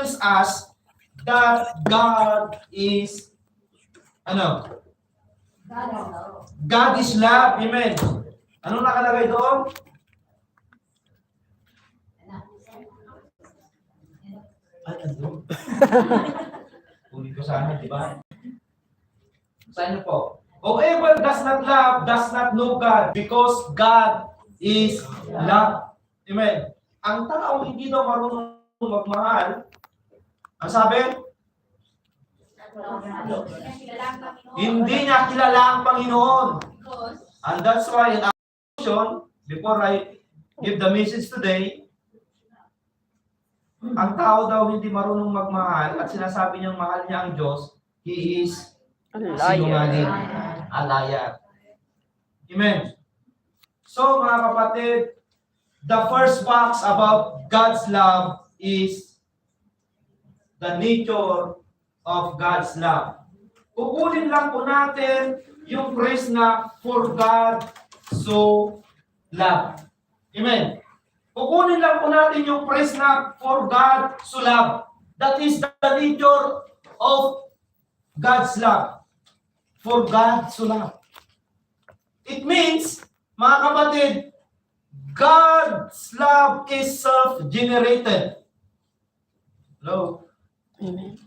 tells us that God is, ano? God is love. Amen. Anong nakalagay doon? Ay, ano? Ulit ko sana, di ba? Sa inyo po. Whoever does not love does not know God because God is love. Amen. Ang taong hindi daw marunong magmahal, ang sabi? Hindi niya kilala ang Panginoon. And that's why in our conclusion, before I give the message today, ang tao daw hindi marunong magmahal at sinasabi niyang mahal niya ang Diyos, he is sinungaling, a liar. Amen. So mga kapatid, the first facts about God's love is the nature of God's love. Kukunin lang po natin yung phrase na for God so loved. Amen. Kukunin lang po natin yung phrase na for God so loved. That is the nature of God's love. For God so loved. It means, mga kapatid, God's love is self-generated. Hello? Amen.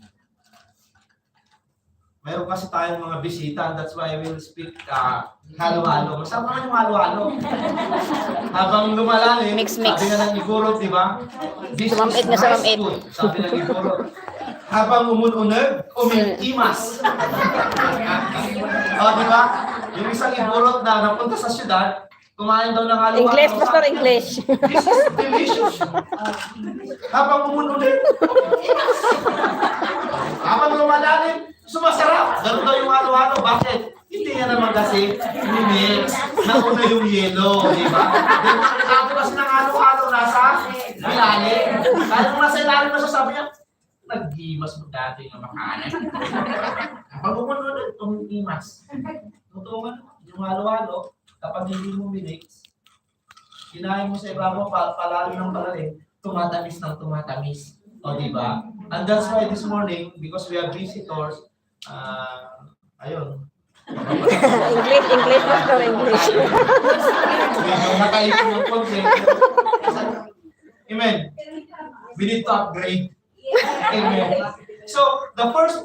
Meron kasi tayong mga bisita, that's why I will speak halo-halo. Masama naman yung halo-halo. Habang lumalalim, Mix. sabi nga ng Igorot, di ba? This Sumamit is na rice sumamit. food, sabi ng Igorot. Habang umununag, umiimas. Di ba? Yung isang Igorot na napunta sa syudad, kumain daw ng halo-halo. English, Pastor, English. This is delicious. Habang umununag, habang lumalalim, sumasarap. Ganun daw yung halo-halo. Bakit? Hindi niya naman kasi minix. Nauna yung yelo, di ba? Then, pagkakapo kasi ng halo-halo nasa ilalim. Kaya nung nasa ilalim na sabi niya, nag-imas mo dati ng makanan. Pag umunod, umiimas. Totoo nga, yung halo-halo, kapag hindi mo minix, kinain mo sa ibabaw, palalim ng palalim, tumatamis ng tumatamis. O, di ba? And that's why this morning, because we have visitors, ayun. English, Pastor, English. Medyo nakaipon ng konti. Amen. We need to upgrade. Amen. So, the first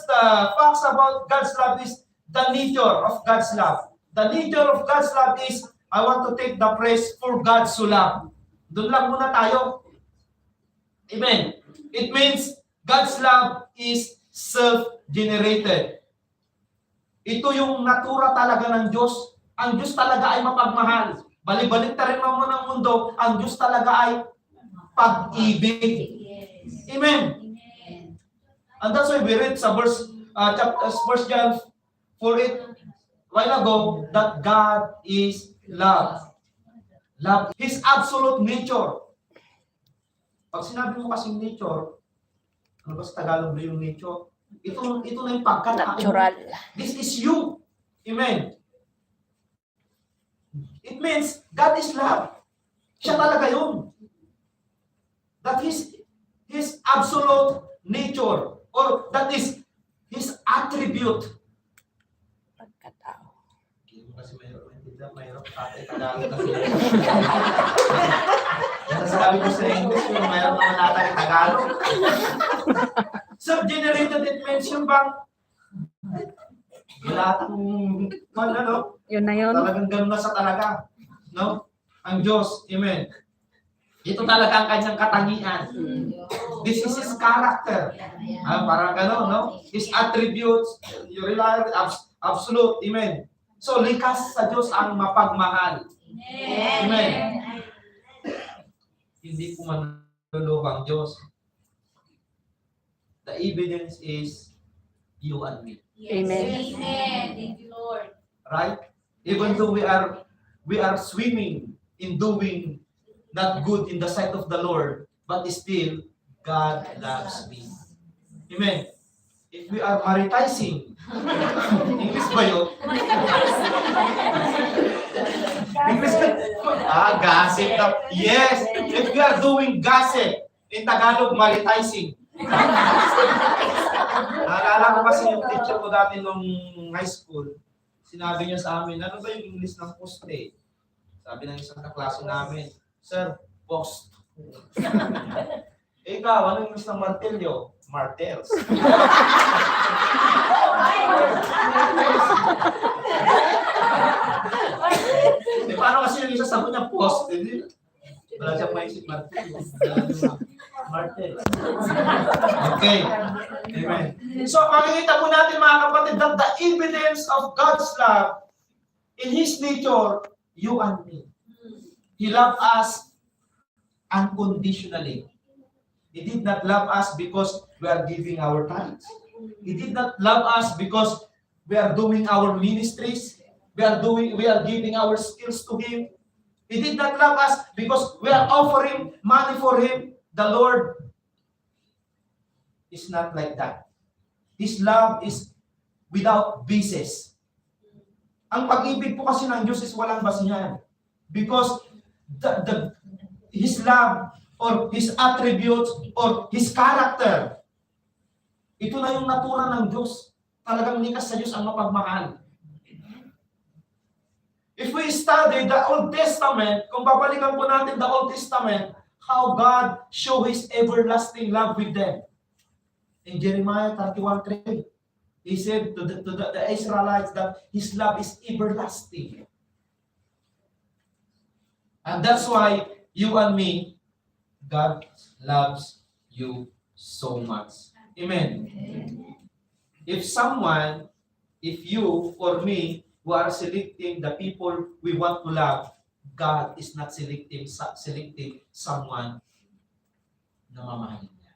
facts about God's love is the nature of God's love. The nature of God's love is, I want to take the phrase, for God so loved. Doon lang muna tayo. Amen. It means God's love is self-generated. Ito yung natura talaga ng Diyos. Ang Diyos talaga ay mapagmahal. Balik-balik ta rin mo ng mundo, ang Diyos talaga ay pag-ibig. Amen. And that's why we read sa verse John 4:8 while ago that God is love. Love, His absolute nature. Pag sinabi mo kasing nature, ano ba sa Tagalog yung nature? Ito na yung pagkatao. Natural. This is you. Amen. It means God is love. Siya talaga yun. That is His absolute nature, or that is His attribute. Pagkatao. Kasi mayroon tatay Tagalog kasi. Nasasabi ko sa English kung mayroon naman natay Tagalog. Self-generated, it means yung bang gilatang ano? Yun na yun. Talagang ganun na sa talaga. No? Ang Diyos. Amen. Ito talaga ang kanyang katangian. This is His character. Parang gano'n, no? His attributes, you realize, absolute. Amen. So, likas sa Diyos ang mapagmahal. Amen. Hindi po manluloko ang Diyos. The evidence is you and me. Amen. Thank you, Lord. Right? Even though we are swimming in doing not good in the sight of the Lord, but still God loves me. Amen. If we are maritizing, English ba yun? English gossip. Yes. If we are doing gossip, In Tagalog, monetizing. Naalala ko kasi yung teacher ko dati nung high school, sinabi niya sa amin, ano ba yung English ng poste? Sabi ng isang kaklase namin, Sir, post. Ikaw, ano yung English ng martilyo? Martels. Paano kasi yung isa sabi niya post? Wala siyang maisip martilyo. Martels. Okay. Amen. So, makikita po natin mga kapatid that the evidence of God's love in His nature, you and me. He loved us unconditionally. He did not love us because we are giving our tithes. He did not love us because we are doing our ministries. We are giving our skills to Him. He did not love us because we are offering money for Him. The Lord is not like that. His love is without basis. Ang pag-ibig po kasi ng Diyos is walang basihan. Because His love or His attributes or His character, ito na yung natura ng Diyos. Talagang likas sa Diyos ang mapagmahal. If we study the Old Testament, kung babalikan po natin the Old Testament, how God show His everlasting love with them. In Jeremiah 31:3, He said to the Israelites that His love is everlasting. And that's why you and me, God loves you so much. Amen. If you or me, who are selecting the people we want to love, God is not selecting someone na mamahalin niya.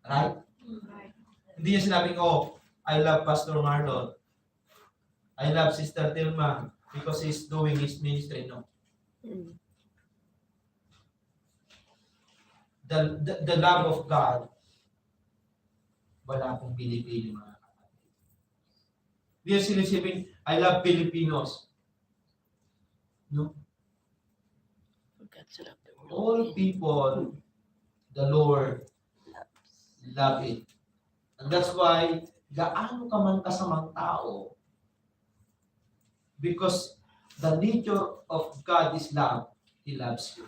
Right? Hindi niya sinabing, oh, I love Pastor Marlon. I love Sister Tilma because he's doing his ministry. No. The love of God, wala akong pili-pili mga kapatid. Hindi niya sinisipin, I love Filipinos. No? All people, the Lord love it. And that's why, gaano ka man kasamang tao, because the nature of God is love, He loves you.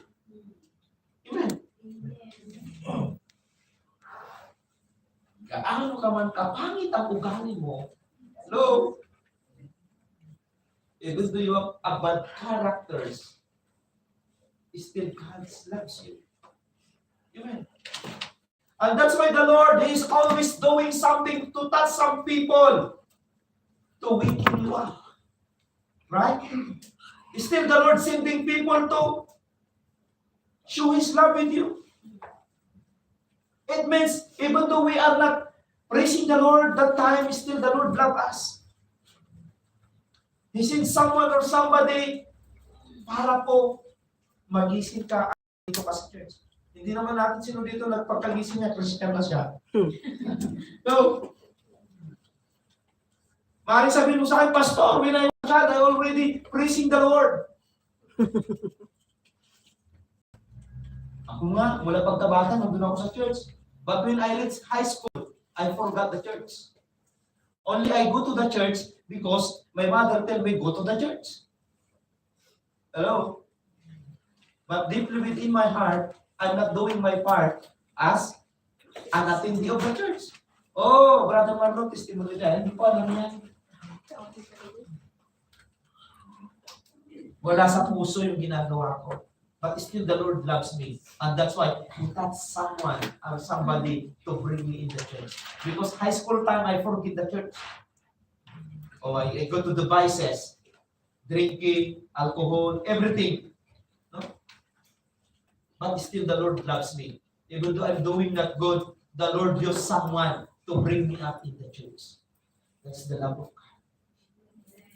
Amen. Gaano ka man kapangit ang ugali mo, hello? Even though you have a bad characters, still God loves you. Amen. And that's why the Lord is always doing something to touch some people, to waken you up. Right? Still the Lord sending people to show His love with you. It means even though we are not praising the Lord that time, still the Lord loves us. He sent someone or somebody para po magising ka dito ka sa church. Hindi naman natin sino dito nagpagkagising niya, Christian na siya. So, maaaring sabihin mo sa akin, Pastor, when I was a child, I already praising the Lord. Ako nga, mula pagkabata, nandun ako sa church. But when I reached high school, I forgot the church. Only I go to the church because my mother tell me, go to the church. Hello? But deeply within my heart, I'm not doing my part as an attendee of the church. Oh, Brother Marlon, testimony na. Hindi ko alam yan. Wala sa puso yung ginagawa ko. But still the Lord loves me. And that's why He touched someone or somebody to bring me in the church. Because high school time, I forget the church. Oh, I go to the vices. Drinking, alcohol, everything. No? But still the Lord loves me. Even though I'm doing not good, the Lord used someone to bring me up in the church. That's the love of God.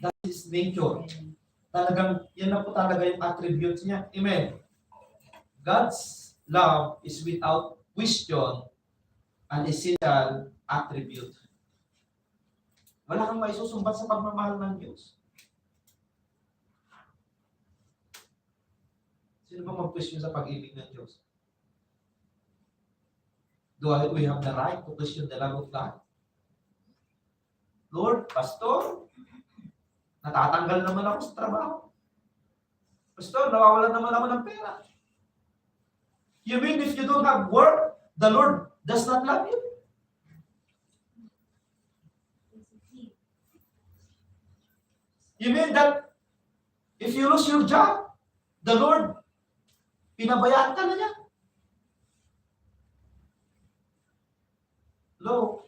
That is nature. Talagang, yan na po talaga yung attributes niya. Amen. God's love is without question an essential attribute. Wala kang maisusumbat sa pagmamahal ng Diyos. Sino ba mag-question sa pag-ibig ng Diyos? we have the right to question the love of God? Lord, Pastor, natatanggal naman ako sa trabaho. Pastor, nawawalan naman ako ng pera. You mean if you don't have work, the Lord does not love you? You mean that if you lose your job, the Lord, pinabayaan ka na niya? Hello?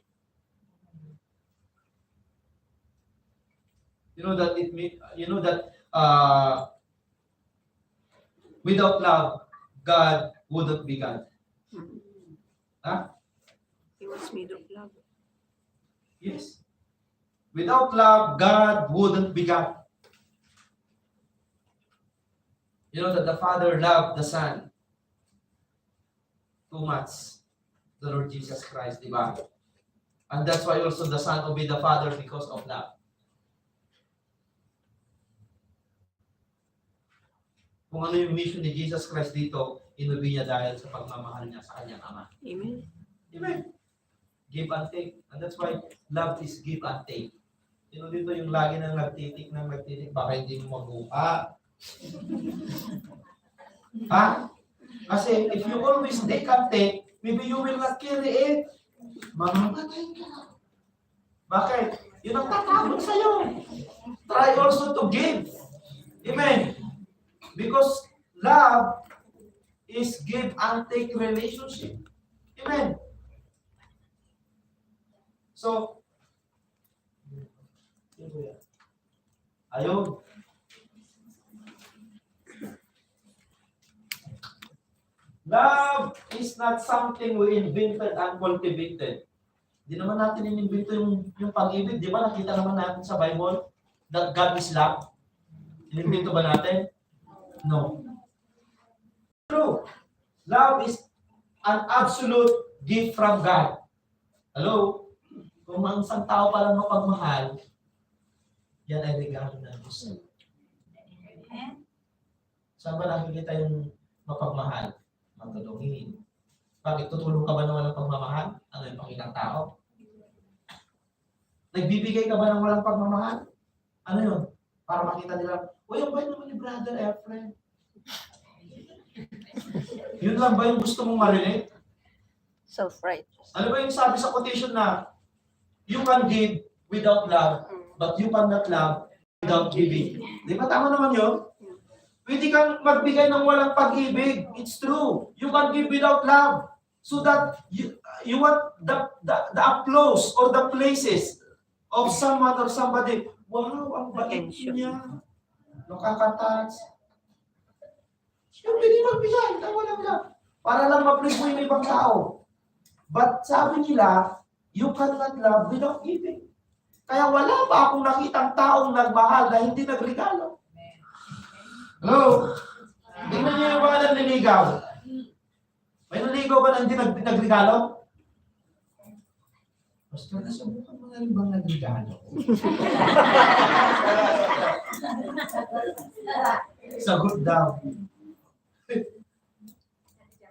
Without love, God wouldn't be God. Huh? He was made of love. Yes. Without love, God wouldn't be God. You know that the Father loved the Son too much. The Lord Jesus Christ, di ba? And that's why also the Son obeyed the Father because of love. Kung ano yung mission ni Jesus Christ dito, inobey niya dahil sa pagmamahal niya sa kanyang Ama. Amen. Amen. Give and take. And that's why love is give and take. Sino dito yung lagi nang nagtitik, baka hindi mo mabuha. Ha? Kasi if you always take and take, maybe you will not carry it. Mamamatay ka. Bakit? Yun ang tatabot sa'yo. Try also to give. Amen. Because love is give and take relationship. Amen. So, ayun. Love is not something we invented and cultivated. Di naman natin inimbento yung pag-ibig. Di ba nakita naman natin sa Bible that God is love? Inimbento ba natin? No. True. Love is an absolute gift from God. Hello? Kung ang isang tao palang mapagmahal, yan ay regalo ng Diyos. Saan ba nakikita yung mapagmahal? Magdudungin. Bakit tutulong ka ba na walang pagmamahal? Ano yung pakitang tao? Nagbibigay ka ba ng walang pagmamahal? Ano yun? Para makita nila, uy, ang bait naman ni Brother Efren. Yun lang ba yung gusto mong marinig? Self-righteous. Ano ba yung sabi sa quotation na, you can give without love, but you cannot love without giving. Di ba tama naman yun? Pwede kang magbigay ng walang pag-ibig. It's true. You can give without love. So that you want the applause or the places of someone or somebody. Wow, ang bait niya. Nakaka-touch. Yung pwede magbigay ng walang love. Para lang ma-please mo yung ibang tao. But sabi nila, you cannot love without giving. Kaya wala pa akong nakitang taong nagmahal na hindi nagregalo. Hello? Tingnan niyo yung mga nanliligaw. May nanligaw ba na hindi nagregalo? Pastor, nasubukan mo na rin bang nagregalo? Sagot daw.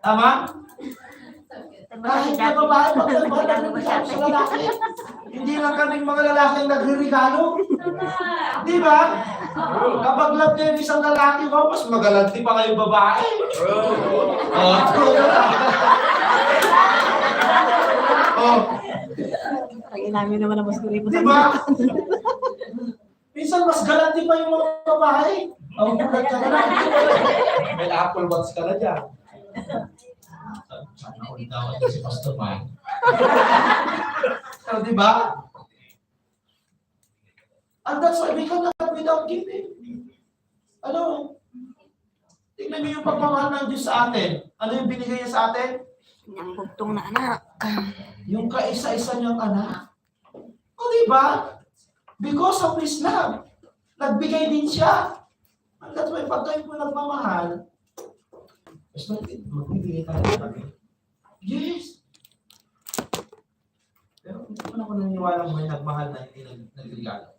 Tama? Kahit na babae, pagkakita sa lalaki. Hindi lang kaming mga lalaking nagre-regalo. Di ba? Kapag love niya yung isang lalaki mo, mas magalanti pa kayong babae. Namin naman ang mas guripo. Di ba? Minsan mas galanti pa yung mga babae. Ang bulat ka na. May Apple Watch ka na dyan. Sana ako itawag si Pastor Mike. So, di ba? And that's why we cannot without giving. Ano? Tingnan niyo yung pagmamahal ng Diyos sa atin. Ano yung binigay niya sa atin? Yung bugtong na anak. Yung kaisa-isa niyang anak. O di ba? Because of His love, nagbigay din siya. And that's why pag kayo po nagmamahal, basta magbibigay tayo ng kami. Yes. Pero hindi ko na ako naniniwala may nagmahal na hindi nagregalo.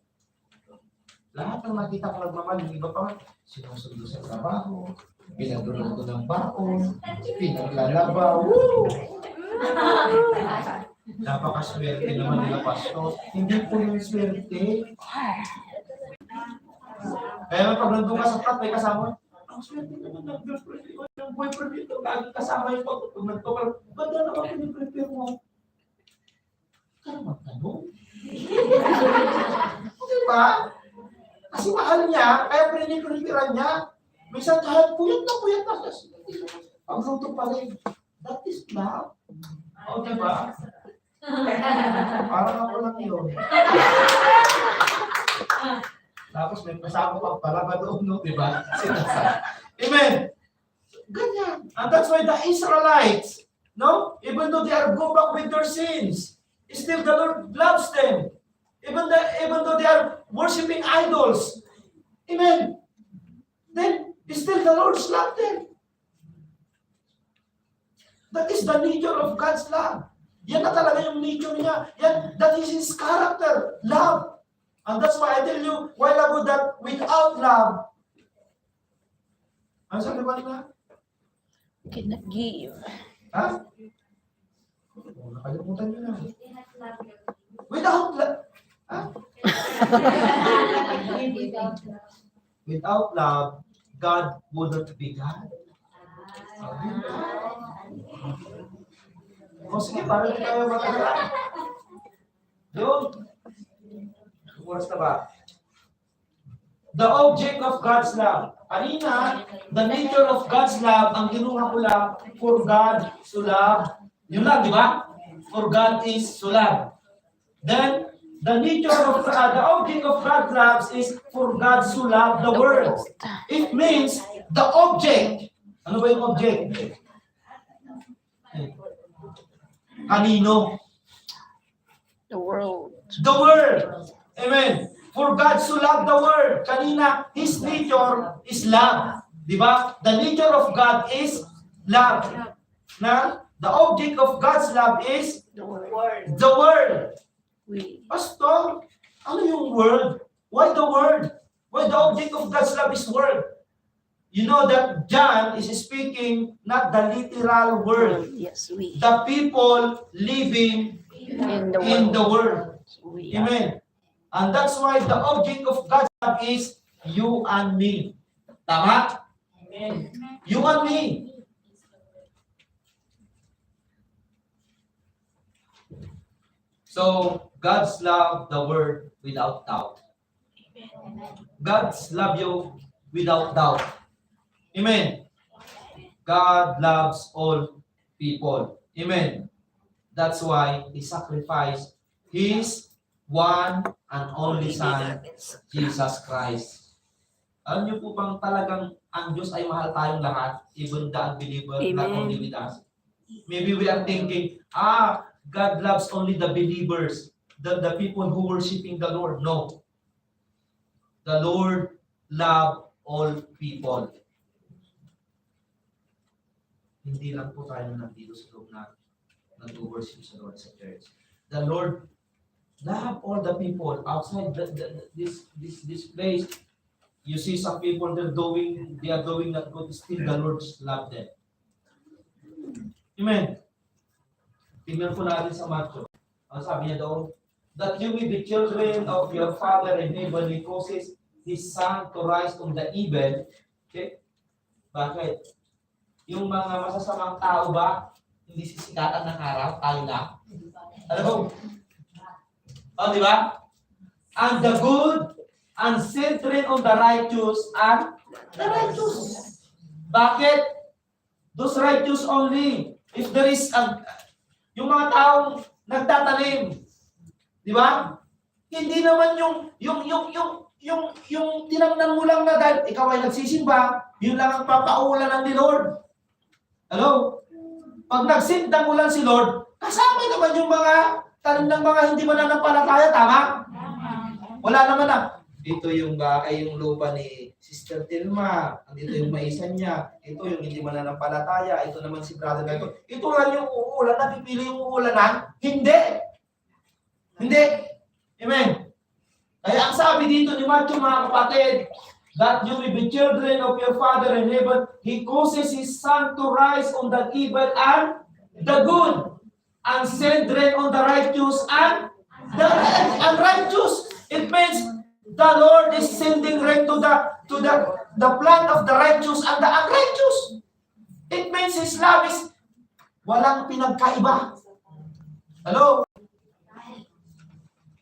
Lahat ng nakita ko nagmamahal, yung iba pa, sinusundo sa trabaho, pinagdulog ko ng baon, pinaglalaba, woo! Napakaswerte naman nila, Pastor. Hindi po yung swerte. Kaya nga pag nandun ka sa flat, may kasama, ang swerte naman ng girlfriend ko, yung boyfriend dito, lagi kasama yung pag nagtokal. Ganda naman piniprepare mo. Kaya magtanong. Diba? Kasi mahal niya, kaya pinipreparean niya. Minsan kahit puyat na. Pagluto pa rin. That is love. O, diba? Parang ako lang yun. Tapos may kasama pa pala ba doon, no? Diba? Amen. Ganyan. And that's why the Israelites, no? Even though they are go back with their sins, still the Lord loves them. Even though they are worshiping idols. Amen. Then, still the Lord loves them. That is the nature of God's love. Yan na talaga yung nature niya. Yan, that is His character, love. And that's why I tell you, while ago that without love, ano sabi ba nila? Cannot give. Ha? Oh, nakalimutan niyo na. Without love, ha? Without love, God wouldn't be God. O sige, para hindi tayo matala. Yun. Oras na ba? The object of God's love. Kanina, the nature of God's love, ang kinuha ko lang, for God to love. Yun lang, di ba? For God is to love. Then, the nature of, the object of God's love is for God to love the world. It means, the object. Ano ba yung object? Kanino? The world. The world. Amen. For God so loved the world. Kanina, His nature is love. Di ba? The nature of God is love. Na? The object of God's love is The world. the world. We. Pastor, ano yung world? Why the world? Why the object of God's love is world? You know that John is speaking not the literal world. Yes, we. The people living in the world. We. Amen. And that's why the object of God's love is you and me. Tama? Amen. You and me. So, God's love the world without doubt. God's love you without doubt. Amen. God loves all people. Amen. That's why He sacrificed His one and only Son, Jesus Christ. Alam niyo po bang talagang ang Diyos ay mahal tayong lahat, even the unbeliever, not only with us? Maybe we are thinking, God loves only the believers, the people who worshiping the Lord. No. The Lord loves all people. Hindi lang po tayo nandito sa loob na nag-worship sa Lord sa church. The Lord love all the people outside this place. You see some people they are doing not good, still the Lord love them. Amen. Tingnan po natin sa Matthew. Ang sabi niya doon, that you may be children of your Father in heaven, He causes His Son to rise from the evil. Okay? Bakit? Yung mga masasamang tao ba, hindi sisikatan ng araw, tayo na. Alam mo? O, di ba? And the good and centering on the righteous and the righteous. Bakit? Those righteous only. If there is yung mga taong nagtatanim, di ba? Hindi naman yung tinamnan mo lang na dahil ikaw ay nagsisimba, yun lang ang papaulan ng Lord. Hello? Pag nagsindang ulan si Lord, kasama naman yung mga tanim ng mga hindi mananampalataya, tama? Wala naman na. Dito yung yung lupa ni Sister Tilma, dito yung maisan niya, ito yung hindi mananampalataya, ito naman si Brother Gato. Ito lang yung uulan, napipili yung uulanan? Hindi! Hindi! Amen! Kaya ang sabi dito ni Matthew, mga kapatid, that you may be children of your Father in heaven, He causes His Son to rise on the evil and the good. and send rain on the righteous and the unrighteous. It means the Lord is sending rain to the plant of the righteous and the unrighteous. It means His love is walang pinagkaiba. Hello?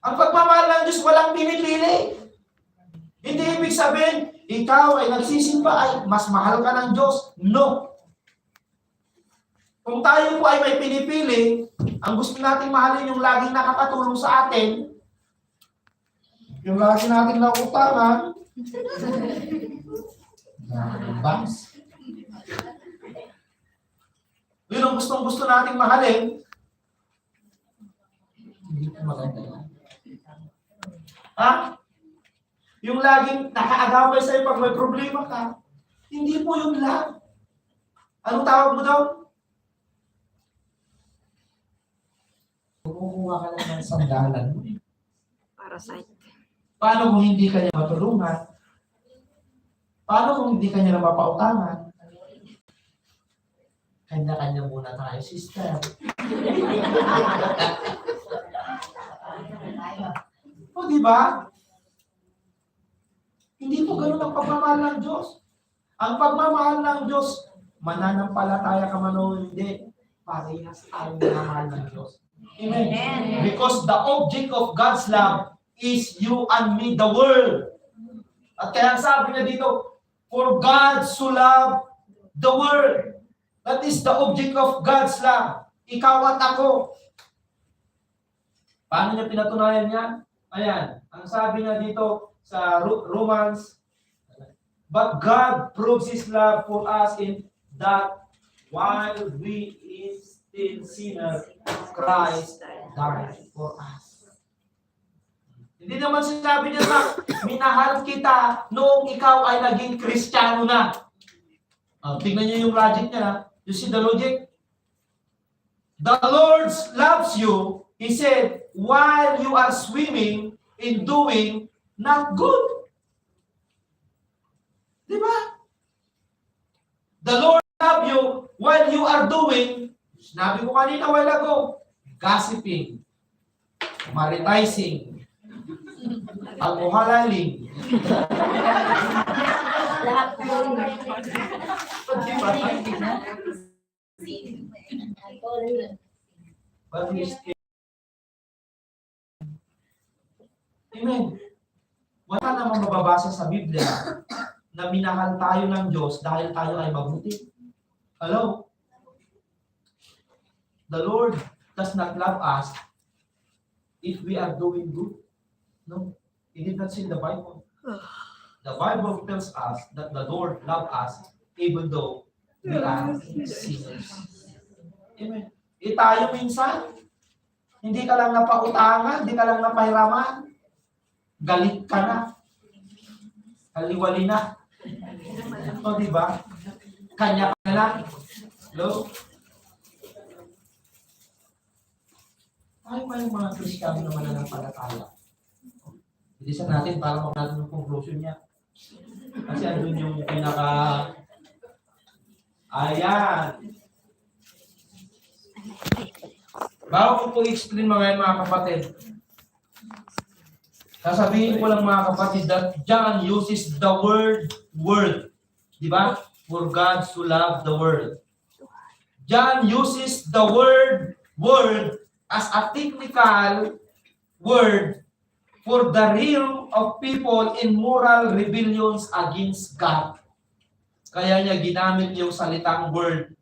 Ang pagmamahal ng Diyos walang pinipili. Hindi ibig sabihin, ikaw ay nagsisimba ay mas mahal ka ng Diyos. No. Kung tayo po ay may pinipili, ang gusto nating mahalin yung laging nakakatulong sa atin, yung lagi nating nautangan, banks. Yun ang gustong-gusto nating mahalin, hindi po maganda yan. Ha? Yung laging nakaagapay sa'yo pag may problema ka, hindi po yun lang. Anong tawag mo daw? Kumukuha ka lang ng sandalan mo. Parasite. Paano kung hindi ka niya matulungan? Paano kung hindi ka niya na mapautangan? Kanya-kanya muna tayo, sister. O, di ba? Hindi po ganun ang pagmamahal ng Diyos. Ang pagmamahal ng Diyos, mananampalataya ka man o hindi, parehas tayong minamahal ng Diyos. Amen. Because the object of God's love is you and me, the world. At kaya sabi niya dito, for God so loved the world. That is the object of God's love. Ikaw at ako. Paano niya pinatunayan niya? Ayan, ang sabi niya dito sa Romans, but God proves His love for us in that while we is still sinners, Christ died for us. Hindi naman sinabi niya na minahal kita noong ikaw ay naging Kristiyano na. Tingnan niyo yung logic niya. You see the logic? The Lord loves you, He said, while you are swimming in doing not good. Diba? The Lord loves you while you are doing, sinabi ko kanina a while ago, gossiping, maritizing, alcoholaling. Lahat po. But we still... Amen. Wala namang mababasa sa Biblia na minahal tayo ng Diyos dahil tayo ay mabuti. Hello? The Lord does not love us if we are doing good. No. He did not say in the Bible. The Bible tells us that the Lord loves us even though we are sinners. Amen. Tayo minsan, hindi ka lang napautangan, hindi ka lang napahiraman, galit ka na, kaliwali na. O, diba? Kanya ka na lang. Hello? Tayo pa yung mga Kristiyano na mananampalataya. Bilisan natin para makuha natin yung conclusion niya. Kasi andun yung pinaka... Ayan. Bago ko po explain mga kapatid, sasabihin ko lang mga kapatid that John uses the word. Di ba? For God so loved the world. John uses the word as a technical word for the realm of people in moral rebellions against God. Kaya niya ginamit yung salitang word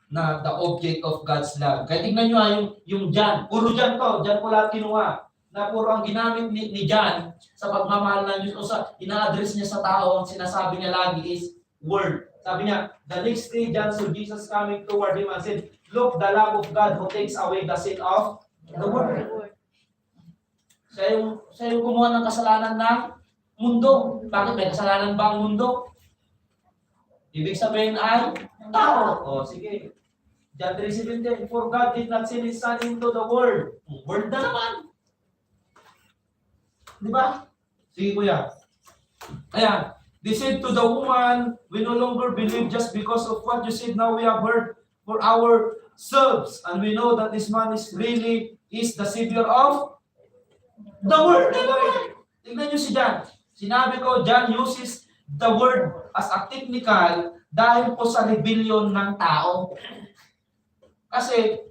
na the object of God's love. Kaya tingnan nyo yung John. Puro John to. John ko lahat kinuha. Na puro ang ginamit ni John sa pagmamahal ng Diyos o sa ina-address niya sa tao, ang sinasabi niya lagi is word. Sabi niya, the next day John saw Jesus coming toward him and said, look, the love of God who takes away the sin of the world. Siya yung kumuha ng kasalanan ng mundo. Bakit may kasalanan ba ang mundo? Ibig sabihin ay tao. O, sige. John 3:17, for God did not send His Son into the world. Word na naman. Di ba? Sige, kuya. Ayan. They said to the woman, we no longer believe just because of what you said. Now we have heard for serves. And we know that this man is the Savior of the world. Tignan nyo si John. Sinabi ko, John uses the word as a technical dahil po sa rebellion ng tao. Kasi,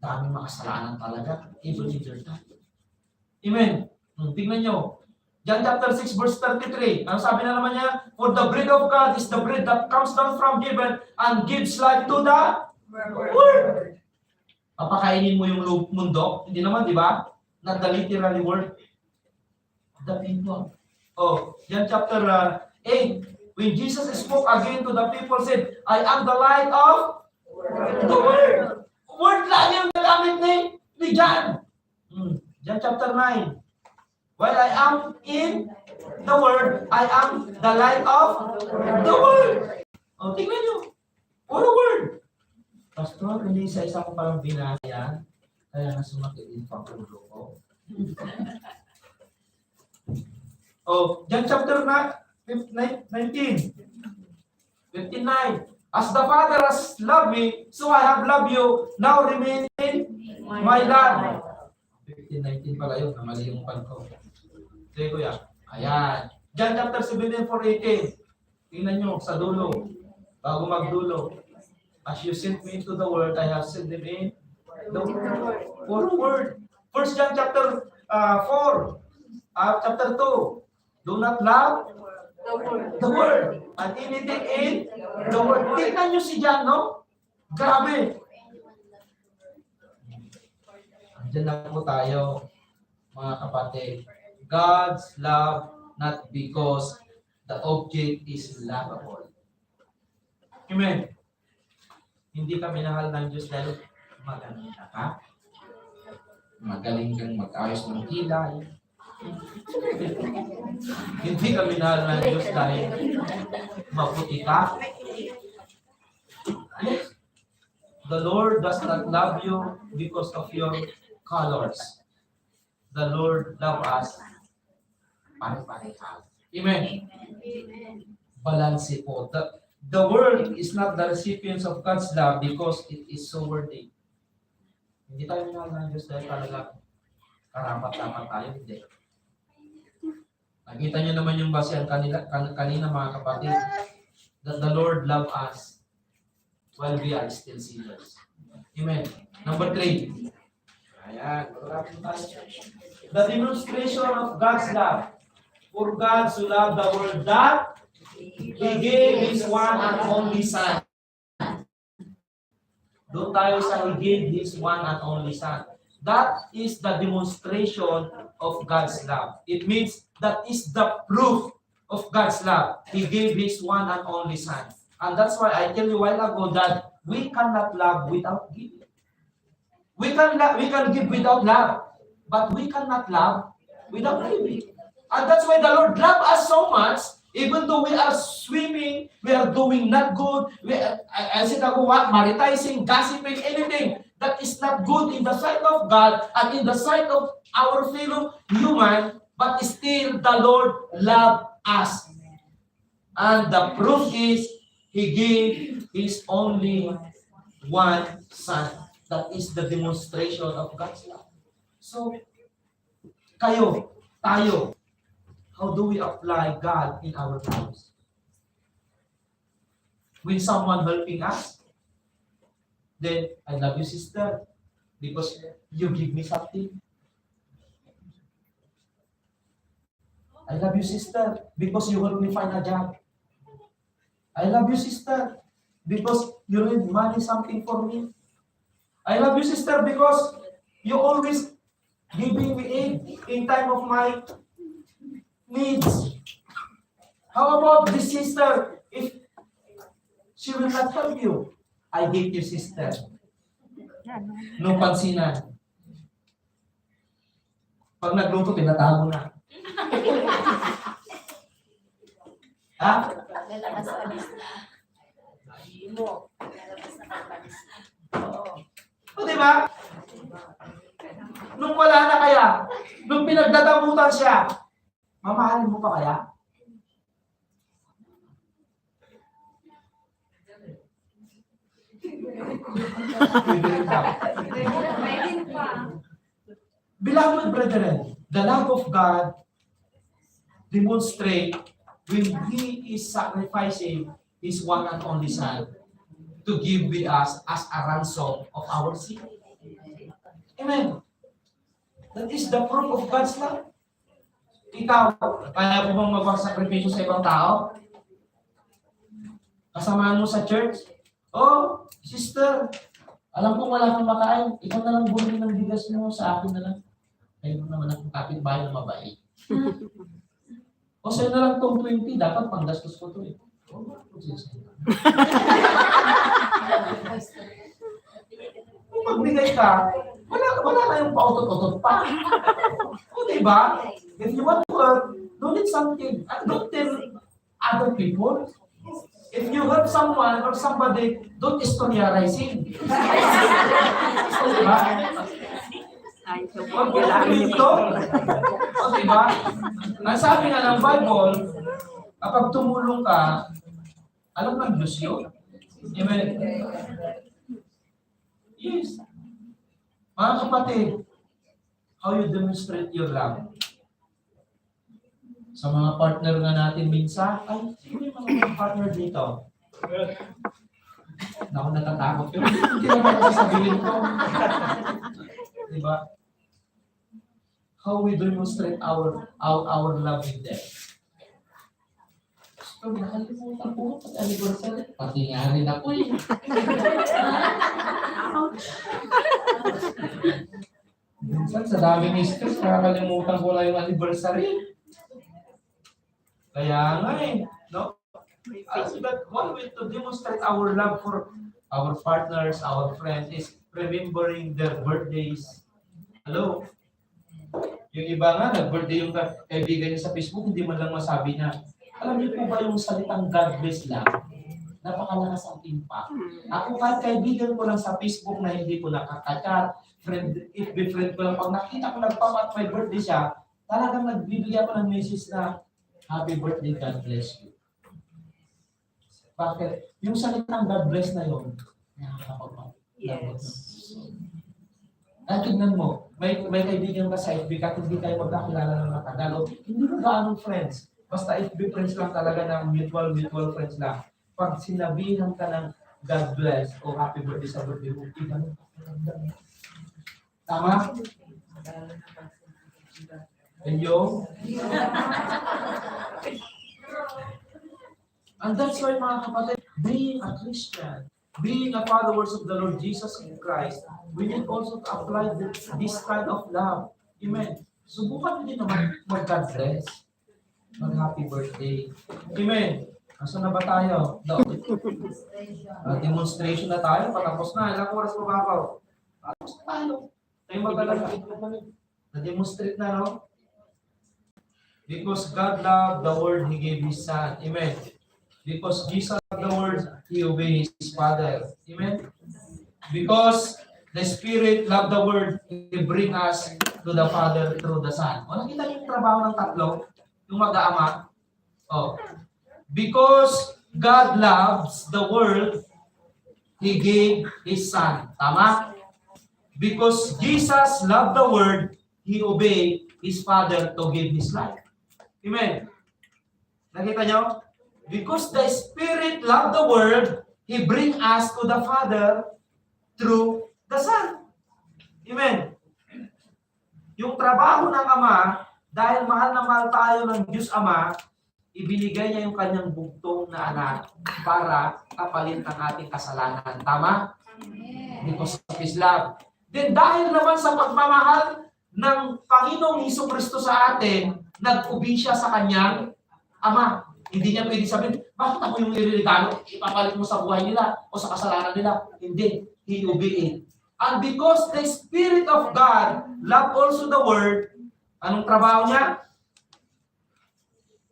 daming makasalanan talaga. Even in their time. Amen. Tignan nyo. John chapter 6 verse 33. Ano sabi na naman niya? For the bread of God is the bread that comes down from heaven and gives life to the world. Papakainin mo yung mundo? Hindi naman, di ba? Not the literary word. The people. Oh, John chapter 8. When Jesus spoke again to the people, said, I am the light of the world. Word lang yung nagamit ni John. John chapter 9. While I am in the world, I am the light of the world. O, tingnan nyo. Puro word. Pastor, hindi isa-isa ko parang binaya. Kaya nga sumakit din pa ang ulo ko. O, John chapter 19. 59. As the Father has loved me, so I have loved you. Now remain in my love. 15:19 pala yun. Namali yung pan ko. Sige kuya. Ayan. John chapter 17:4-18. Tingnan nyo sa dulo. Bago magdulo. As you sent me into the world, I have sent them in the world. Puro word. First John chapter 4. Chapter 2. Do not love the world. And anything in the world. Tingnan nyo si John, no? Grabe. Diyan na po tayo, mga kapatid. God's love, not because the object is lovable. Amen. Hindi ka minahal ng Diyos dahil magaling ka. Magaling kang mag-ayos ng kilay. Hindi ka minahal ng Diyos dahil maputi ka. The Lord does not love you because of your colors. The Lord loves us pare-pareha. Amen. Balanse po. The world is not the recipients of God's love because it is so worthy. Hindi tayo minahal ng Diyos dahil talaga karapat-dapat tayo. Hindi. Nakita nyo naman yung basehan kanina mga kapatid, that the Lord loves us while we are still sinners. Amen. Number 3. Ayan. The demonstration of God's love. For God so loved the world that He gave His one and only Son. Doon tayo sa He gave His one and only Son. That is the demonstration of God's love. It means that is the proof of God's love. He gave His one and only Son. And that's why I tell you a while ago that we cannot love without giving. We can give without love, but we cannot love without giving. And that's why the Lord loves us so much, even though we are swimming, we are doing not good, maritizing, gossiping, anything that is not good in the sight of God and in the sight of our fellow human, but still the Lord loves us. And the proof is, He gave His only one Son. That is the demonstration of God's love. So, tayo, how do we apply God in our lives? When someone helping us, then, I love you, sister, because you give me something. I love you, sister, because you help me find a job. I love you, sister, because you need money, something for me. I love you, sister, because you always giving me aid in time of my needs. How about this sister? If she will not help you, I give you, sister. No pansinan. Pag nagluto, tinatago na. Ha? Lalabas sa lista. Mo. Lalabas na pagbalista. O, diba? Nung wala na kaya, nung pinagdadamutan siya, mamahalin mo pa kaya? Pwede rin daw. Beloved brethren, the love of God demonstrate when He is sacrificing His one and only Son to give with us as a ransom of our sin. Amen. That is the proof of God's love. Ikaw, kaya mo bang magsakripisyo sa ibang tao? Kasamahan mo sa church? Oh, sister, alam ko wala kang makain. Ikaw na lang bumili ng bigas mo, sa akin na lang. Ayun naman akong kapitbahay na mabait. O sa'yo na lang itong 20, dapat panggastos ko ito eh. Kung magbigay ka, wala na yung pautot-otot pa. O diba? If you want to help, donate something. Don't tell other people. If you help someone or somebody, don't storyarize him. Diba? Huwag mo lang ito. O diba? Ang sabi nga ng Bible, kapag tumulong ka, alam ng Diyos yun. Amen. Yes. Mga kapatid, how you demonstrate your love? Sa mga partner nga natin minsan, ay, sino yung mga partner dito? Naku, natatakot yun. Hindi naman kasi sabihin ko. Diba? How we demonstrate our love with them. So, nakalimutan ko pag anniversary. Pati nga rin ako eh. Minsan sa daming stress, nakakalimutan ko lang yung anniversary. Kaya nga eh, no? But one way to demonstrate our love for our partners, our friends, is remembering their birthdays. Hello? Yung iba nga, nag-birthday yung kaibigan niya sa Facebook, hindi man lang masabi niya. Alam niyo po ba yung salitang God bless lang? Napakalakas ang impact. Ako kahit kaibigan ko lang sa Facebook na hindi ko nakaka-chat, friend ko lang, pag nakita ko nagpapat may birthday siya, talagang nagbibigay ako ng message na, Happy birthday, God bless you. Bakit? Yung salitang God bless na yun, nakakapagpapit. Yes. At tignan mo, may kaibigan ka sa FB kahit hindi kayo magkakilala ng matagal o hindi mo gaanong friends. Basta FB friends lang talaga ng mutual friends lang. Pag sinabihan ka ng God bless o happy birthday sa birthday mo, iba mo. Tama? Hello? And that's why mga kapatid, being a Christian, being a followers of the Lord Jesus Christ, we need also to apply this kind of love. Amen. Subukan din naman mag-God bless. Mag-happy birthday. Amen. Asa na ba tayo? Demonstration na tayo. Patapos na. Ilang oras pa ba ako? Patapos na tayo. Tayo mag-alaga. Na-demonstrate na, no? Because God loved the world, He gave His Son. Amen. Because Jesus loved the world, He obeyed His Father. Amen. Because the Spirit loved the world, He bring us to the Father through the Son. O, nakita niyo yung trabaho ng tatlo? Yung mag-aama? Oh. Because God loves the world, He gave His Son. Tama? Because Jesus loved the world, He obeyed His Father to give His life. Amen. Nakita niyo? Because the Spirit loved the world, He bring us to the Father through the Son. Amen. Yung trabaho ng Ama, dahil mahal na mahal tayo ng Diyos Ama, ibinigay niya yung kanyang bugtong na anak para kapalit ng ating kasalanan. Tama? Because of His love. Then dahil naman sa pagmamahal ng Panginoong Hesus-Kristo sa atin, nag-ubi siya sa kanyang Ama. Hindi niya pwede sabihin, bakit ako yung iriligano? Ipapalit mo sa buhay nila o sa kasalanan nila. Hindi. He obeyed. And because the Spirit of God loved also the world, anong trabaho niya?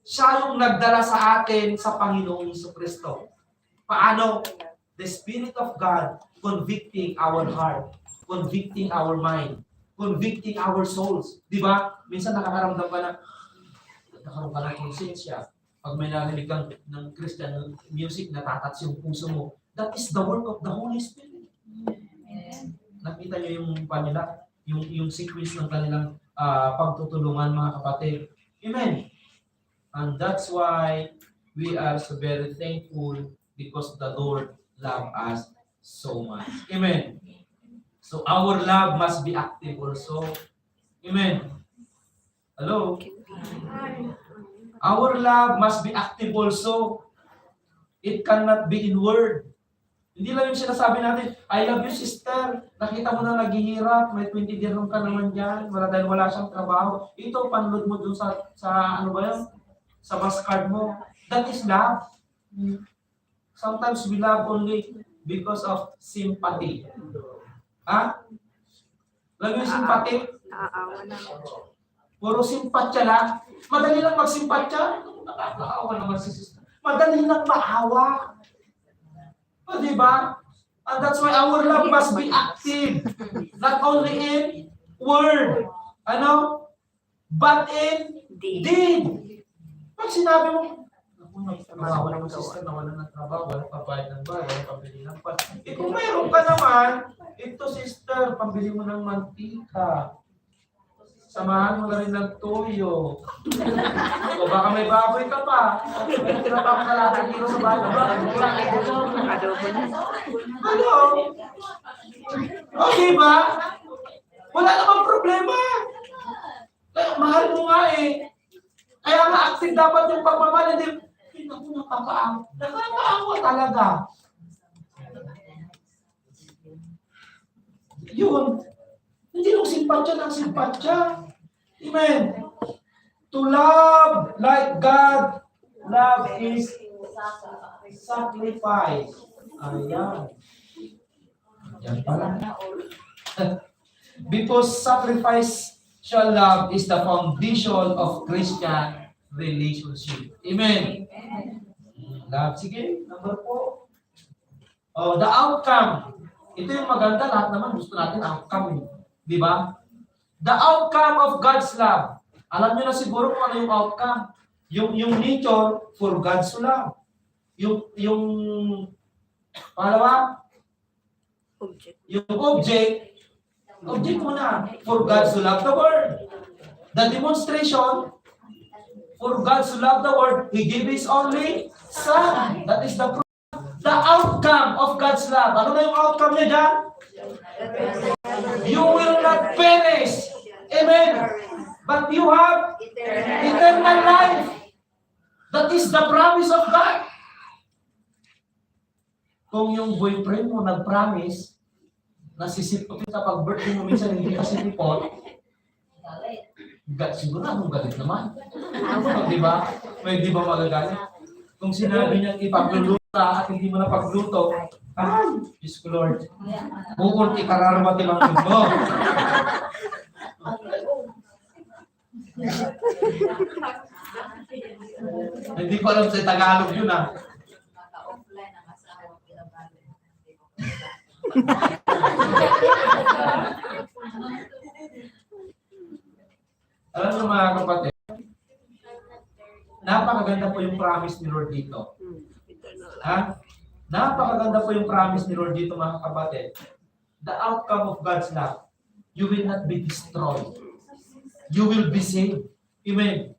Siya yung nagdala sa atin sa Panginoong Hesus-Kristo. Paano? The Spirit of God convicting our heart, convicting our mind, convicting our souls. Di ba? Minsan nakakaramdam ka nagkaroon ka ng konsensya. Pag may narinig kang ng Christian music, natatats yung puso mo. That is the work of the Holy Spirit. Nakita niyo yung kanila, yung sequence ng kanilang pagtutulungan, mga kapatid. Amen. And that's why we are so very thankful because the Lord loved us so much. Amen. So our love must be active also. Amen. Hello? Our love must be active also. It cannot be in word. Hindi lang yung sinasabi natin, I love you sister, nakita mo na naghihirap, may 20 dirham ka naman dyan, dahil wala siyang trabaho. Ito, panload mo dun sa ano ba yun? Sa bus card mo. That is love. Sometimes we love only because of sympathy. Ha? Lagi yung sympathy? Puro simpatya lang. Madali lang magsimpatya. Nakakaawa naman si sister. Madali lang maawa. O, diba? And that's why our love must be active. Not only in word, but in deed. Pag sinabi mo, trabaho naman sister, nawalan ng trabaho, walang pabayad ng bahay, walang pambili ng pan. Kung mayroon ka naman, ito sister, pambili mo ng mantika. Samahan mo na rin ng toyo. O baka may baboy ka pa. May tinatapos na lahat dito sa bahay. Ano? Okay ba? Wala namang problema. Mahal mo nga eh. Kaya nga active dapat yung pagmamahal. Hindi, naku, nakakaawa. Nakakaawa talaga. Yun. Hindi lang simpatya ng simpatya. Amen. To love like God, love is sacrifice. Ayan. Ayan pala. Because sacrificial love is the foundation of Christian relationship. Amen. Love. Sige, number 4. Oh, the outcome. Ito yung maganda, lahat naman gusto natin outcome. Di ba? The outcome of God's love. Alam niyo na siguro kung ano yung outcome. Yung nature for God's love. Yung pangalawa, yung object muna for God's love the world. The demonstration for God's love the world, He gave His only Son. That is the proof. The outcome of God's love. Ano na yung outcome niya dyan? You will not perish. Amen. But you have eternal life. That is the promise of God. Kung yung boyfriend mo nag-promise na sisipot ka pag birthday mo minsan hindi ka sisipot, siguradong galit naman. Di ba? May di ba magagalit? Kung sinabi niya ipagluluto at hindi mo na pagluto, ay, Diyos ko Lord, bukod ikararama timang mo. Hindi ko alam sa Tagalog yun ah. Alam niyo mga kapatid, napakaganda po yung promise ni Lord dito. Ha? Napakaganda po yung promise ni Lord dito mga kapatid. The outcome of God's love, you will not be destroyed. You will be saved. Amen.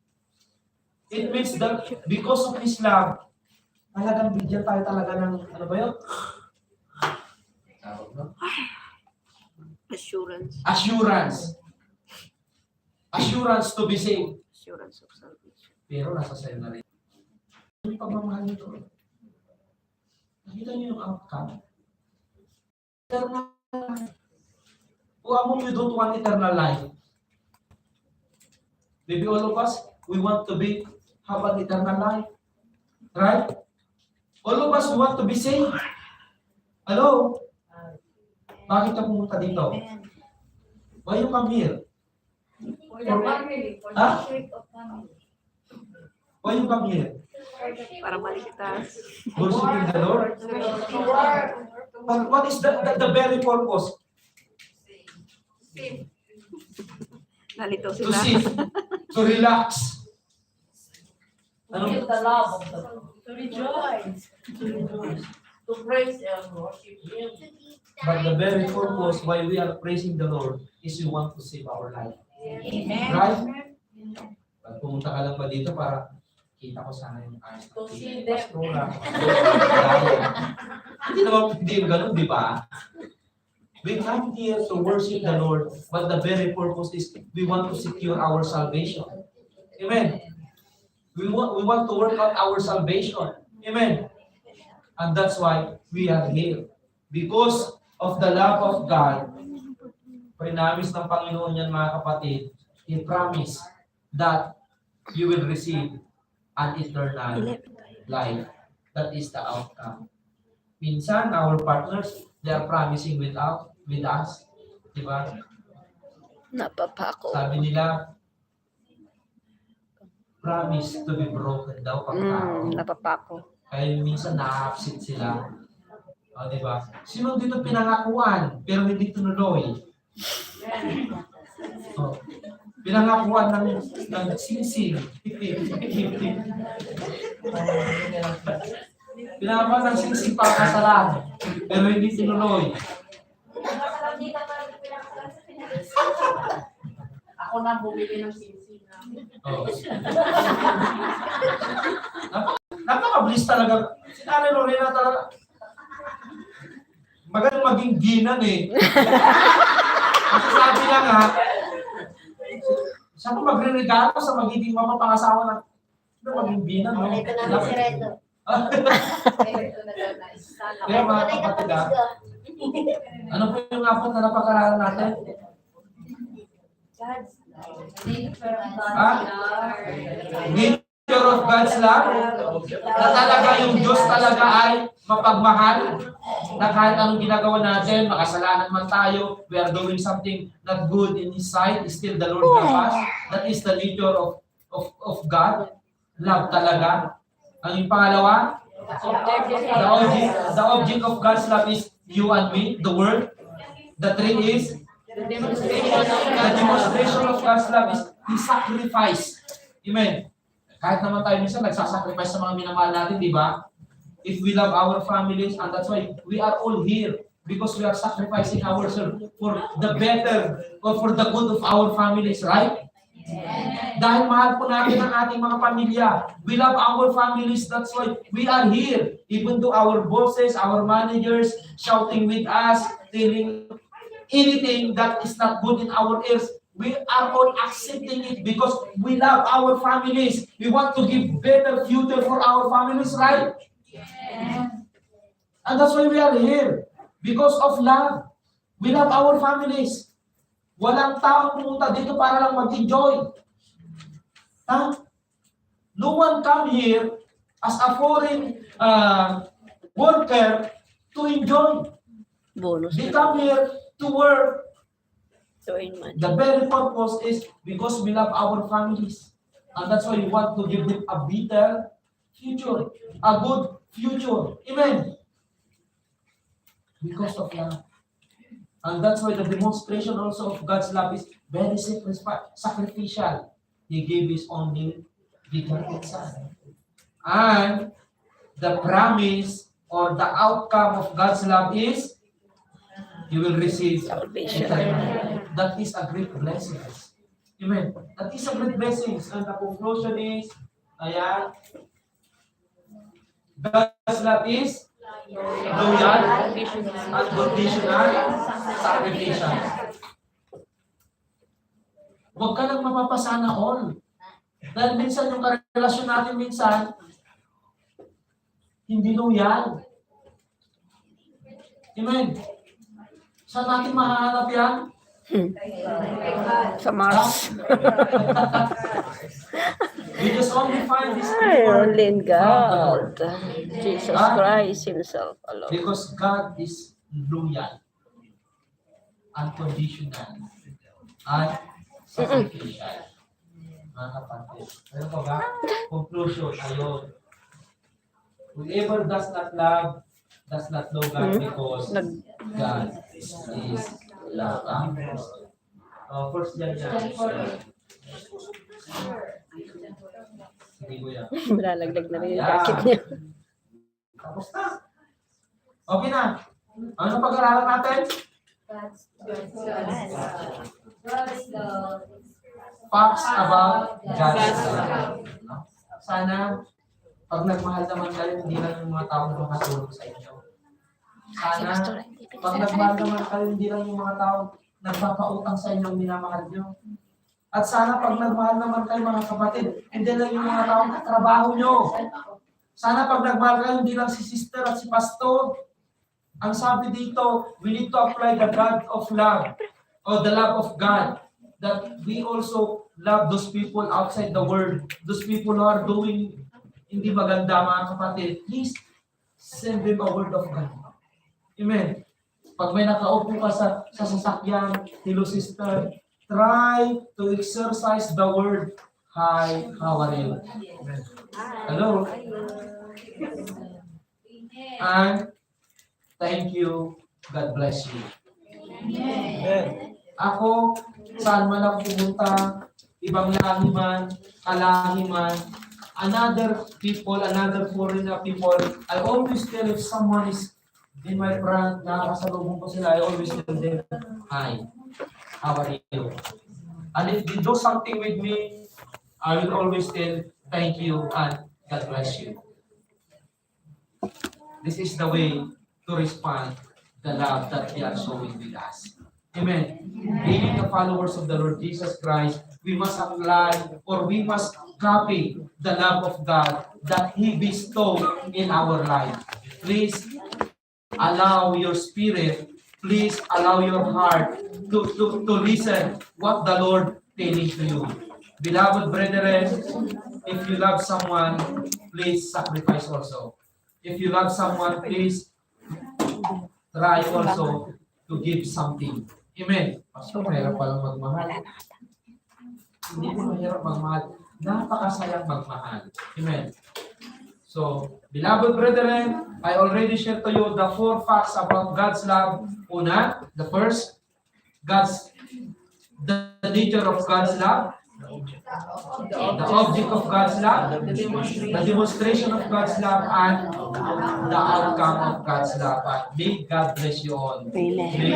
It means that because of His love, talagang bigyan tayo talaga ng, ano ba yun? Assurance. Assurance to be saved. Assurance of salvation. Pero nasa sa'yo na rin. Yung pagmamahal nito. Nakita niyo yung outcome. Eternal life. Kung among you don't want eternal life, maybe all of us, we want to have an eternal life. Right? All of us want to be saved. Hello? Bakit ka pumunta dito? Why you come here? For the family. For the Huh? sake of family. Why you come here? Para maligtas. Worshiping the Lord? But what is the very purpose? Nalito To sila. sit, to relax. Ano? The love of the Lord. To rejoice. to praise and worship Him. But the very purpose why we are praising the Lord is we want to save our life. Amen. Right? Pag pumunta ka lang ba dito para kita ko sana yung ayos To na see them. pastora. Hindi naman hindi yung ganun, di ba? We come here to worship the Lord, but the very purpose is we want to secure our salvation. Amen. We want to work out our salvation. Amen. And that's why we are here. Because of the love of God, prinamis ng Panginoon yan mga kapatid, He promised that you will receive an eternal life. That is the outcome. Minsan, our partners, they are promising with us. Diba? Napapako. Sabi nila, promise to be broken daw pag tao. Napapako. Kaya minsan na-absent sila. O, diba? Sino dito pinangakuan pero hindi tinuloy? O, pinangakuan ng singsing. Pinangakuan ng singsing pagkasalan pero hindi tinuloy. Ako na bumili ng singsing namin. Oh. Napakabilis talaga. Si Nanay Lorena talaga. Magaling maging ginan eh. Kasi sabi niya nga, siya pa magre-regalo sa magiging mapapangasawa ng maging ginan. No? Ito namin si Reto. Kaya mga kapatid, ano po yung apat na napag-aralan natin? Nature of God's love, na talaga yung Diyos talaga ay mapagmahal, na kahit anong ginagawa natin, makasalanan man tayo, we are doing something not good in His sight, still the Lord loves us. That is the nature of God. Love talaga. Ang yung pangalawa, the object of God's love is you and me, the world. The three is, the demonstration of God's love is His sacrifice. Amen. Kahit naman tayo minsan nagsasacrifice sa mga minamahal natin, di ba? If we love our families, and that's why we are all here, because we are sacrificing ourselves for the better or for the good of our families, right? Dahil mahal po natin ang ating mga pamilya. We love our families, that's why we are here. Even though our bosses, our managers, shouting with us, telling anything that is not good in our ears, we are all accepting it because we love our families. We want to give better future for our families, right? And that's why we are here. Because of love. We love our families. Walang taong pumunta dito para lang mag-enjoy. No one come here as a foreign worker to enjoy. Bonus. They come here to work. Join man. The very purpose is because we love our families. And that's why we want to give them a better future. A good future. Amen. Because of love. And that's why the demonstration also of God's love is very sacrificial. He gave His only begotten Son. And the promise or the outcome of God's love is you will receive Salvation. eternal. That is a great blessing. Amen. That is a great blessing. And the conclusion is, ayan, God's love is loyal, unconditional, sacrificial. Huwag ka lang mapapasana all. Dahil minsan yung karelasyon natin minsan, hindi loyal. Amen. Saan natin mahahanap yan? Sa Mars. We just only find this Ay, word only in from the Lord. God. Jesus Christ Himself alone. Because God is loyal, unconditional, and sacrificial. Mga kapatid. Ano pa ba? Conclusion, ayun. Whoever does not love, does not know God because God is love. First John Sige, kuya. Malalaglag na rin yung jacket niya. Tapos na. Okay na. Ano pag-aralan natin? God's love. Facts about God's love. Sana, pag nagmahal naman kayo, hindi lang yung mga tao na makatulong sa inyo. Sana, pag nagmahal naman kayo, hindi lang yung mga tao nagpapautang sa inyo ang minamahal nyo. At sana, pag nagmahal naman kayo mga kapatid, hindi lang yung mga tao na trabaho nyo. Sana, pag nagmahal kayo, hindi lang si sister at si pastor. Ang sabi dito, we need to apply the God of love, or the love of God, that we also love those people outside the world, those people who are doing hindi maganda, mga kapatid. Please, send them a word of God. Amen. Pag may nakaupo ka sa sasakyan, hello sister, try to exercise the word, hi, how are you? Amen. Hello. And thank you. God bless you. Amen. Ako, saan man ako pumunta, ibang lahi man, kalahi man, another people, another foreigner people, I always tell if someone is in my front, nakakasalubong ko sila, I always tell them, hi, how are you? And if they do something with me, I will always tell, thank you and God bless you. This is the way to respond the love that they are showing with us. Amen. Being the followers of the Lord Jesus Christ, we must apply or we must copy the love of God that He bestowed in our life. Please allow your spirit, please allow your heart to listen what the Lord telling to you. Beloved brethren, if you love someone, please sacrifice also. If you love someone, please try also to give something. Amen. Pastor, mahirap palang magmahal. Hindi mo mahirap magmahal. Napakasayang magmahal. Amen. So, beloved brethren, I already shared to you the 4 facts about God's love. Una, the first, the nature of God's love. The object of God's love, the demonstration of God's love, and the outcome of God's love. May God bless you all. Amen.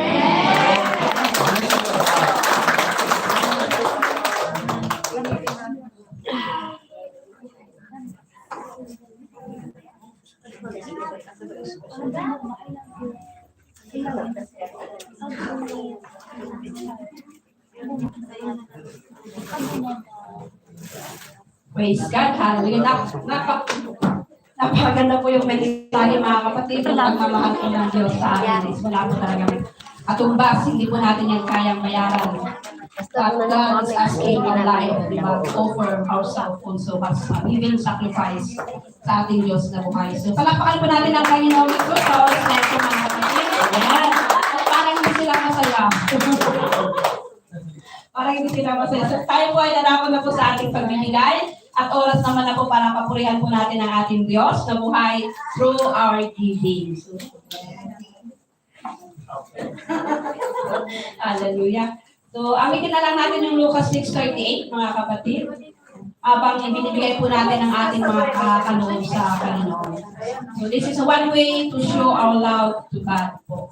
Praise God, hallelujah. Napakaganda po yung mensahe mga kapatid. Ang pagmamahal po ng Diyos sa atin. Wala po talaga katumbas. Hindi po natin yan kayang bayaran. But God is asking our life, di ba, to offer ourselves also as a living sacrifice sa ating Diyos na buhay. So, palakpakan po natin ang Panginoon ito sa oras na ito mga kapatid. Ayan. Parang hindi sila masaya. Parang hindi sila masaya. So, tayo po ay narapon na po sa ating pagbibigay. At oras naman na po para papurihan po natin ang ating Diyos na buhay through our giving. So, hallelujah. So, amitin na lang natin yung Lucas 6:38, mga kapatid. Habang ibinibigay po natin ang ating mga kaloob sa Panginoon. So, this is one way to show our love to God po.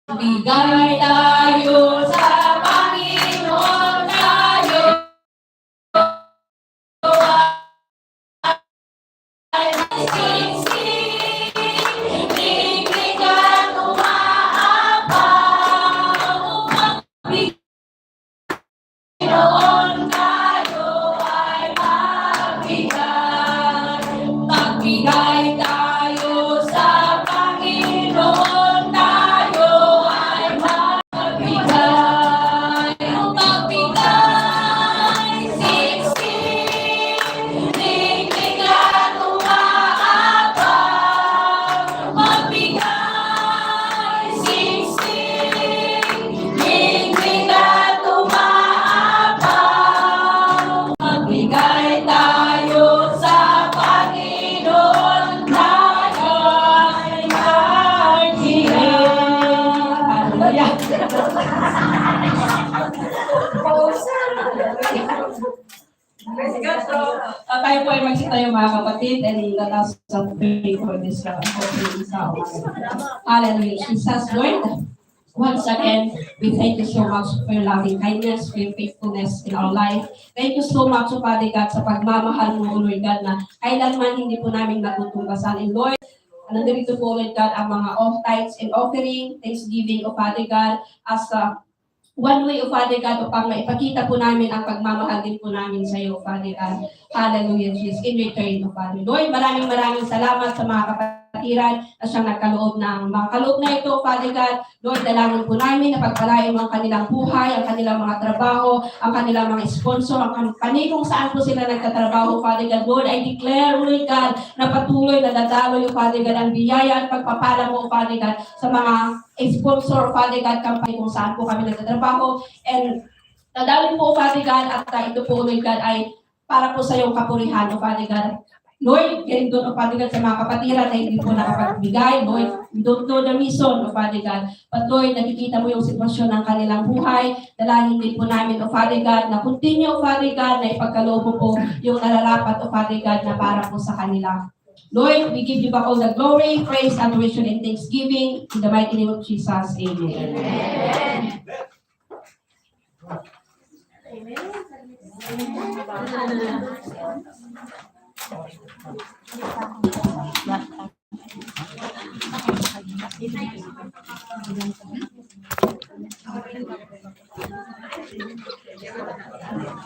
Magbigay tayo sa Panginoon tayo ay magsising, ibigyan umaapaw, Panginoon tayo ay magbigay. Tayo po ay magsitayo mga kapatid and let us pray for this opening sa Hallelujah. Jesus, Lord, once again, we thank you so much for your loving kindness, for your faithfulness in our life. Thank you so much, O Father God, sa pagmamahal mo, O Lord God, na kailanman hindi po namin natutumbasan. And Lord, nandito po, Lord God, ang mga tithes and offering, thanksgiving, O Father God, as one way, O Father God, upang maipakita po namin ang pagmamahal din po namin sa iyo, O Father God. Hallelujah, Jesus. In return, O Father. Lord, maraming salamat sa mga kapatiran na siyang nagkaloob ng mga kaloob na ito, O Father God. Lord, dalangin po namin na pagpalain mo ang kanilang buhay, ang kanilang mga trabaho, ang kanilang mga sponsor, ang kung saan po sila nagtatrabaho, Father God. Lord, I declare, Lord God, na patuloy na dadaloy, O Father God, ang biyaya at pagpapala mo, O Father God, sa mga sponsor, Father God, company kung saan po kami nagtatrabaho. And dadaloy po, Father God, at ito po, Lord God, ay para po sa iyong kapurihan, O Father God. Lord, galing doon, O Father God, sa mga kapatiran na hindi po nakapagbigay. Lord, we don't know the reason, O Father God. But Lord, nakikita mo yung sitwasyon ng kanilang buhay. Dalangin din po namin, O Father God, na continue, O Father God, na ipagkaloob mo po yung nararapat, O Father God, na para po sa kanila. Lord, we give you back all the glory, praise, adoration, and thanksgiving. In the mighty name of Jesus, amen. Amen.